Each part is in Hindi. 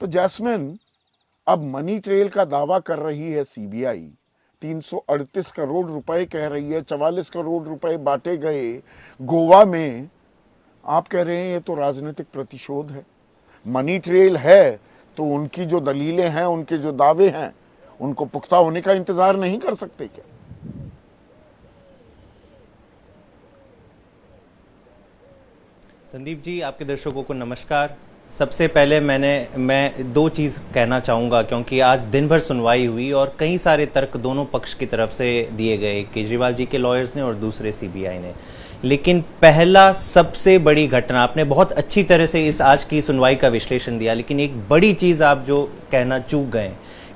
तो जैस्मिन, अब मनी ट्रेल का दावा कर रही है सीबीआई, 338 करोड़ रुपए कह रही है, 44 करोड़ रुपए बांटे गए गोवा में। आप कह रहे हैं ये तो राजनीतिक प्रतिशोध है। मनी ट्रेल है तो उनकी जो दलीलें हैं, उनके जो दावे हैं, उनको पुख्ता होने का इंतजार नहीं कर सकते क्या? संदीप जी, आपके दर्शकों को नमस्कार। सबसे पहले मैं दो चीज़ कहना चाहूँगा, क्योंकि आज दिन भर सुनवाई हुई और कई सारे तर्क दोनों पक्ष की तरफ से दिए गए, केजरीवाल जी के लॉयर्स ने और दूसरे सीबीआई ने। लेकिन पहला सबसे बड़ी घटना, आपने बहुत अच्छी तरह से इस आज की सुनवाई का विश्लेषण दिया, लेकिन एक बड़ी चीज़ आप जो कहना चूक गए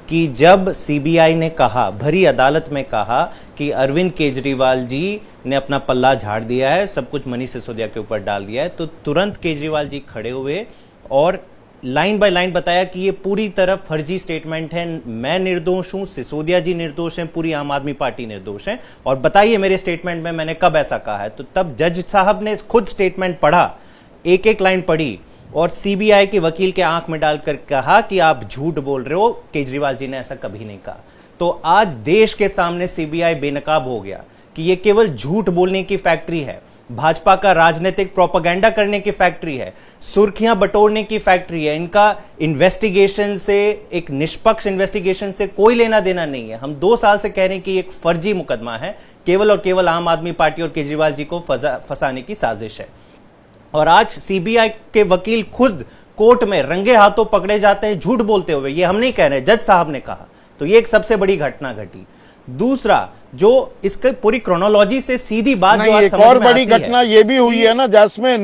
कि जब सीबीआई ने कहा, भरी अदालत में कहा कि अरविंद केजरीवाल जी ने अपना पल्ला झाड़ दिया है, सब कुछ मनीष सिसोदिया के ऊपर डाल दिया है, तो तुरंत केजरीवाल जी खड़े हुए और लाइन बाय लाइन बताया कि ये पूरी तरह फर्जी स्टेटमेंट है, मैं निर्दोष हूं, सिसोदिया जी निर्दोष हैं, पूरी आम आदमी पार्टी निर्दोष है, और बताइए मेरे स्टेटमेंट में मैंने कब ऐसा कहा है। तो तब जज साहब ने खुद स्टेटमेंट पढ़ा, एक एक लाइन पढ़ी और सीबीआई के वकील के आंख में डालकर कहा कि आप झूठ बोल रहे हो, केजरीवाल जी ने ऐसा कभी नहीं कहा। तो आज देश के सामने सीबीआई बेनकाब हो गया कि यह केवल झूठ बोलने की फैक्ट्री है, भाजपा का राजनीतिक प्रोपेगेंडा करने की फैक्ट्री है, सुर्खियां बटोरने की फैक्ट्री है। इनका इन्वेस्टिगेशन से, एक निष्पक्ष इन्वेस्टिगेशन से कोई लेना देना नहीं है। हम 2 साल से कह रहे हैं कि एक फर्जी मुकदमा है, केवल और केवल आम आदमी पार्टी और केजरीवाल जी को फंसाने की साजिश है। और आज सीबीआई के वकील खुद कोर्ट में रंगे हाथों पकड़े जाते हैं झूठ बोलते हुए। ये हम नहीं कह रहे, जज साहब ने कहा। तो ये एक सबसे बड़ी घटना घटी। दूसरा, जो इसके पूरी क्रोनोलॉजी से सीधी बात जो आज एक और बड़ी घटना ये भी हुई है ना जैस्मिन,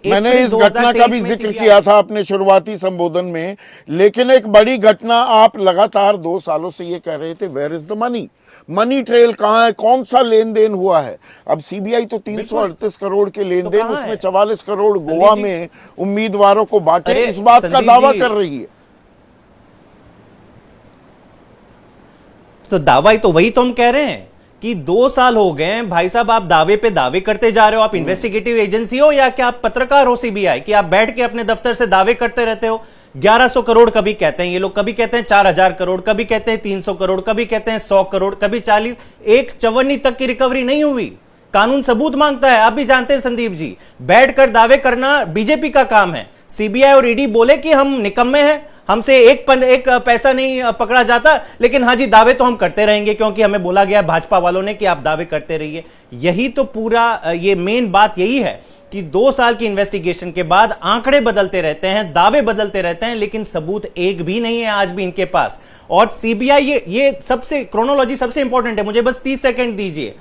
मैंने इस घटना का भी जिक्र किया था अपने शुरुआती संबोधन में, लेकिन एक बड़ी घटना, आप लगातार 2 सालों से ये कह रहे थे where is the money, money trail कहां है, कौन सा लेन देन हुआ है। अब सीबीआई तो 338 करोड़ के लेन देन, उसमें 44 करोड़ गोवा में उम्मीदवारों को बांटे, इस बात का दावा कर रही है। तो दावा ही तो वही तो हम कह रहे हैं कि 2 साल हो गए हैं भाई साहब, आप दावे पे दावे करते जा रहे हो। आप इन्वेस्टिगेटिव एजेंसी हो या क्या आप पत्रकार हो सीबीआई, कि आप बैठ के अपने दफ्तर से दावे करते रहते हो। 1100 करोड़ कभी कहते हैं ये लोग, कभी कहते हैं 4000 करोड़, कभी कहते हैं 300 करोड़, कभी कहते हैं 100 करोड़, कभी 40। एक चवन्नी तक की रिकवरी नहीं हुई। कानून सबूत मांगता है, आप भी जानते हैं संदीप जी। बैठकर दावे करना बीजेपी का काम है। सीबीआई और ईडी बोले कि हम निकम्मे हैं, हमसे एक पैसा नहीं पकड़ा जाता, लेकिन हाँ जी दावे तो हम करते रहेंगे क्योंकि हमें बोला गया भाजपा वालों ने कि आप दावे करते रहिए। यही तो पूरा ये मेन बात यही है कि 2 साल की इन्वेस्टिगेशन के बाद आंकड़े बदलते रहते हैं, दावे बदलते रहते हैं, लेकिन सबूत एक भी नहीं है आज भी इनके पास। और सीबीआई, ये सबसे क्रोनोलॉजी सबसे इंपॉर्टेंट है, मुझे बस 30 सेकंड दीजिए।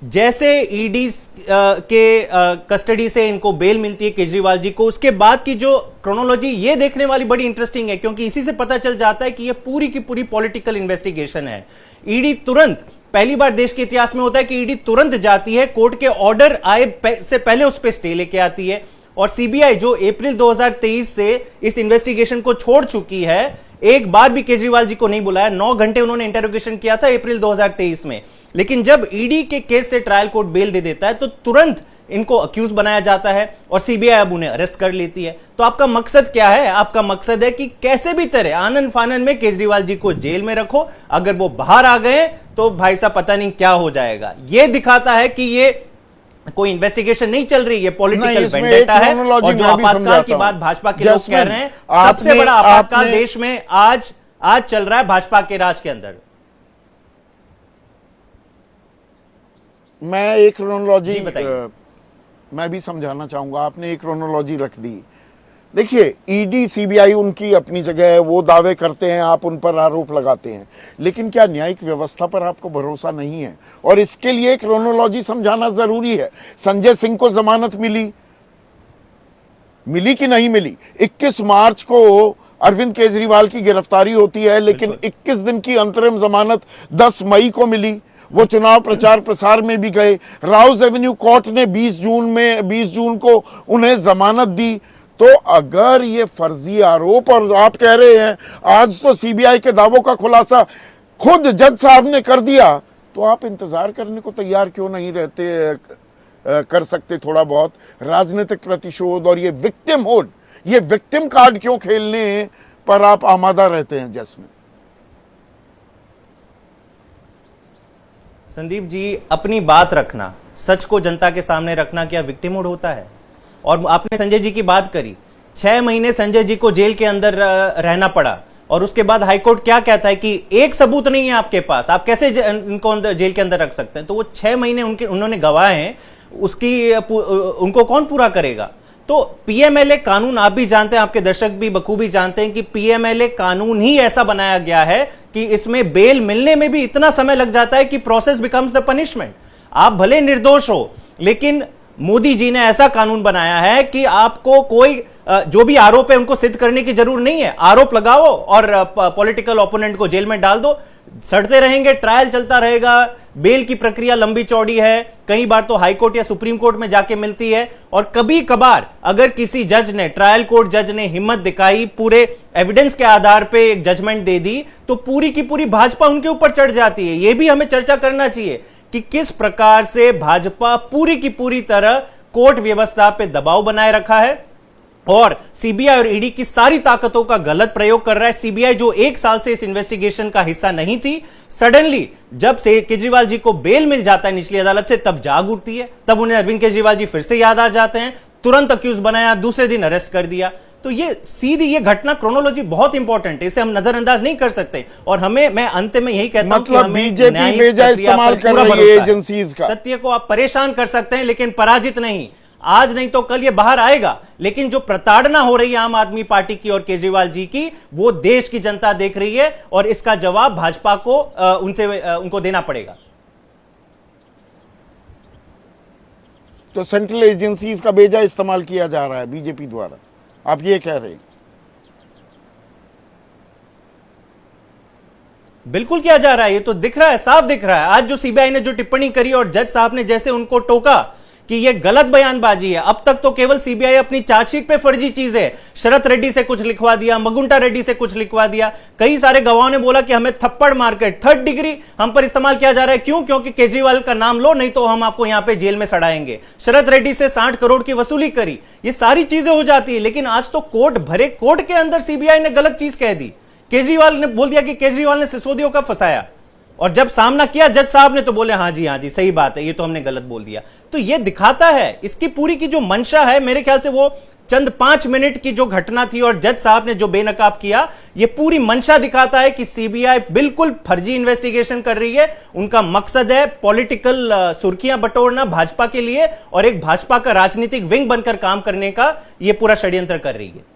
जैसे ईडी के कस्टडी से इनको बेल मिलती है केजरीवाल जी को, उसके बाद की जो क्रोनोलॉजी ये देखने वाली बड़ी इंटरेस्टिंग है, क्योंकि इसी से पता चल जाता है कि ये पूरी की पूरी पॉलिटिकल इन्वेस्टिगेशन है। ईडी तुरंत, पहली बार देश के इतिहास में होता है कि ईडी तुरंत जाती है, कोर्ट के ऑर्डर आए से पहले उस पर स्टे लेके आती है। और सीबीआई जो अप्रैल 2023 से इस इन्वेस्टिगेशन को छोड़ चुकी है, एक बार भी केजरीवाल जी को नहीं बुलाया। 9 घंटे उन्होंने इंटरोगेशन किया था अप्रैल 2023 में, लेकिन जब ईडी के केस से ट्रायल कोर्ट बेल दे देता है तो तुरंत इनको अक्यूज बनाया जाता है और सीबीआई अब उन्हें अरेस्ट कर लेती है। तो आपका मकसद क्या है? आपका मकसद है कि कैसे भी तरह आनन फानन में केजरीवाल जी को जेल में रखो, अगर वो बाहर आ गए तो भाई साहब पता नहीं क्या हो जाएगा। ये दिखाता है कि ये कोई इन्वेस्टिगेशन नहीं चल रही है, पॉलिटिकल वेंडेटा है। और जो आपातकाल की बात भाजपा के लोग कह रहे हैं, सबसे बड़ा आपातकाल देश में आज चल रहा है भाजपा के राज के अंदर। मैं एक क्रोनोलॉजी मैं भी समझाना चाहूंगा। आपने एक क्रोनोलॉजी रख दी। देखिए, ईडी सीबीआई उनकी अपनी जगह है, वो दावे करते हैं, आप उन पर आरोप लगाते हैं, लेकिन क्या न्यायिक व्यवस्था पर आपको भरोसा नहीं है? और इसके लिए क्रोनोलॉजी समझाना जरूरी है। संजय सिंह को जमानत मिली कि नहीं मिली? 21 मार्च को अरविंद केजरीवाल की गिरफ्तारी होती है, लेकिन 21 दिन की अंतरिम जमानत 10 मई को मिली। वो चुनाव प्रचार प्रसार में भी गए। राउज एवेन्यू कोर्ट ने 20 जून को उन्हें जमानत दी। तो अगर ये फर्जी आरोप, और आप कह रहे हैं आज तो सीबीआई के दावों का खुलासा खुद जज साहब ने कर दिया, तो आप इंतजार करने को तैयार क्यों नहीं रहते, कर सकते थोड़ा बहुत? राजनीतिक प्रतिशोध और ये विक्टिम कार्ड क्यों खेलने पर आप आमादा रहते हैं जैस्मिन। संदीप जी, अपनी बात रखना, सच को जनता के सामने रखना क्या विक्टिमहुड होता है? और आपने संजय जी की बात करी, 6 महीने संजय जी को जेल के अंदर रहना पड़ा और उसके बाद हाईकोर्ट क्या कहता है कि एक सबूत नहीं है आपके पास, आप कैसे इनको जेल के अंदर रख सकते हैं? तो वो 6 महीने उन्होंने गवाए हैं, उनको कौन पूरा करेगा? तो पीएमएलए कानून आप भी जानते हैं, आपके दर्शक भी बखूबी जानते हैं कि पीएमएलए कानून ही ऐसा बनाया गया है कि इसमें बेल मिलने में भी इतना समय लग जाता है कि प्रोसेस बिकम्स द पनिशमेंट। आप भले निर्दोष हो, लेकिन मोदी जी ने ऐसा कानून बनाया है कि आपको कोई जो भी आरोप है उनको सिद्ध करने की जरूरत नहीं है। आरोप लगाओ और पॉलिटिकल ओपोनेंट को जेल में डाल दो, सड़ते रहेंगे, ट्रायल चलता रहेगा। बेल की प्रक्रिया लंबी चौड़ी है, कई बार तो हाई कोर्ट या सुप्रीम कोर्ट में जाके मिलती है, और कभी कभार अगर किसी जज ने, ट्रायल कोर्ट जज ने हिम्मत दिखाई, पूरे एविडेंस के आधार पे एक जजमेंट दे दी, तो पूरी की पूरी भाजपा उनके ऊपर चढ़ जाती है। यह भी हमें चर्चा करना चाहिए कि किस प्रकार से भाजपा पूरी की पूरी तरह कोर्ट व्यवस्था पे दबाव बनाए रखा है और सीबीआई और ईडी की सारी ताकतों का गलत प्रयोग कर रहा है। सीबीआई जो 1 साल से इस इन्वेस्टिगेशन का हिस्सा नहीं थी, सडनली जब से केजरीवाल जी को बेल मिल जाता है निचली अदालत से, तब जाग उठती है, तब उन्हें अरविंद केजरीवाल जी फिर से याद आ जाते हैं, तुरंत अक्यूज बनाया, दूसरे दिन अरेस्ट कर दिया। तो ये सीधी ये घटना क्रोनोलॉजी बहुत इंपॉर्टेंट है, इसे हम नजरअंदाज नहीं कर सकते। और हमें, मैं अंत में यही कहता हूं कि हमें बीजेपी बेजा इस्तेमाल कर रही है एजेंसीज का। सत्य को आप परेशान कर सकते हैं लेकिन पराजित नहीं। आज नहीं तो कल ये बाहर आएगा, लेकिन जो प्रताड़ना हो रही है आम आदमी पार्टी की और केजरीवाल जी की, वो देश की जनता देख रही है और इसका जवाब भाजपा को उनको देना पड़ेगा। तो सेंट्रल एजेंसीज का बेजा इस्तेमाल किया जा रहा है बीजेपी द्वारा, आप ये कह रहे हैं? बिल्कुल किया जा रहा है, ये तो दिख रहा है, साफ दिख रहा है। आज जो सीबीआई ने जो टिप्पणी करी और जज साहब ने जैसे उनको टोका कि ये गलत बयानबाजी है। अब तक तो केवल सीबीआई अपनी चार्जशीट पे फर्जी चीज है, शरत रेड्डी से कुछ लिखवा दिया, मगुंटा रेड्डी से कुछ लिखवा दिया। कई सारे गवाहों ने बोला कि हमें थप्पड़ मार के 3rd डिग्री हम पर इस्तेमाल किया जा रहा है। क्यों? क्योंकि केजरीवाल का नाम लो, नहीं तो हम आपको यहां पे जेल में सड़ाएंगे। शरत रेड्डी से 60 करोड़ की वसूली करी, ये सारी चीजें हो जाती है। लेकिन आज तो कोर्ट भरे कोर्ट के अंदर सीबीआई ने गलत चीज कह दी। केजरीवाल ने बोल दिया कि केजरीवाल ने सिसोदियों का फंसाया, और जब सामना किया जज साहब ने तो बोले हाँ जी सही बात है, ये तो हमने गलत बोल दिया। तो ये दिखाता है इसकी पूरी की जो मंशा है, मेरे ख्याल से वो चंद 5 मिनट की जो घटना थी और जज साहब ने जो बेनकाब किया, ये पूरी मंशा दिखाता है कि सीबीआई बिल्कुल फर्जी इन्वेस्टिगेशन कर रही है। उनका मकसद है पॉलिटिकल सुर्खियां बटोरना भाजपा के लिए, और एक भाजपा का राजनीतिक विंग बनकर काम करने का ये पूरा षड्यंत्र कर रही है।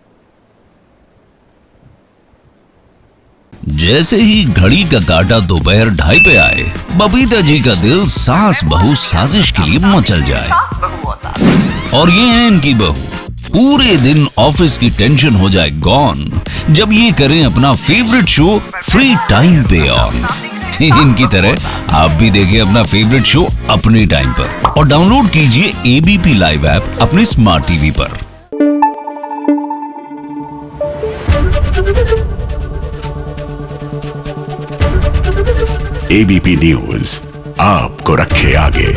जैसे ही घड़ी का काटा दोपहर 2:30 पे आए, बबीता जी का दिल सास बहू साजिश के लिए मचल जाए। और ये है इनकी बहू, पूरे दिन ऑफिस की टेंशन हो जाए गॉन जब ये करें अपना फेवरेट शो फ्री टाइम पे ऑन। इनकी तरह आप भी देखिए अपना फेवरेट शो अपने टाइम पर और डाउनलोड कीजिए एबीपी लाइव ऐप अपने स्मार्ट टीवी पर। एबीपी न्यूज आपको रखे आगे।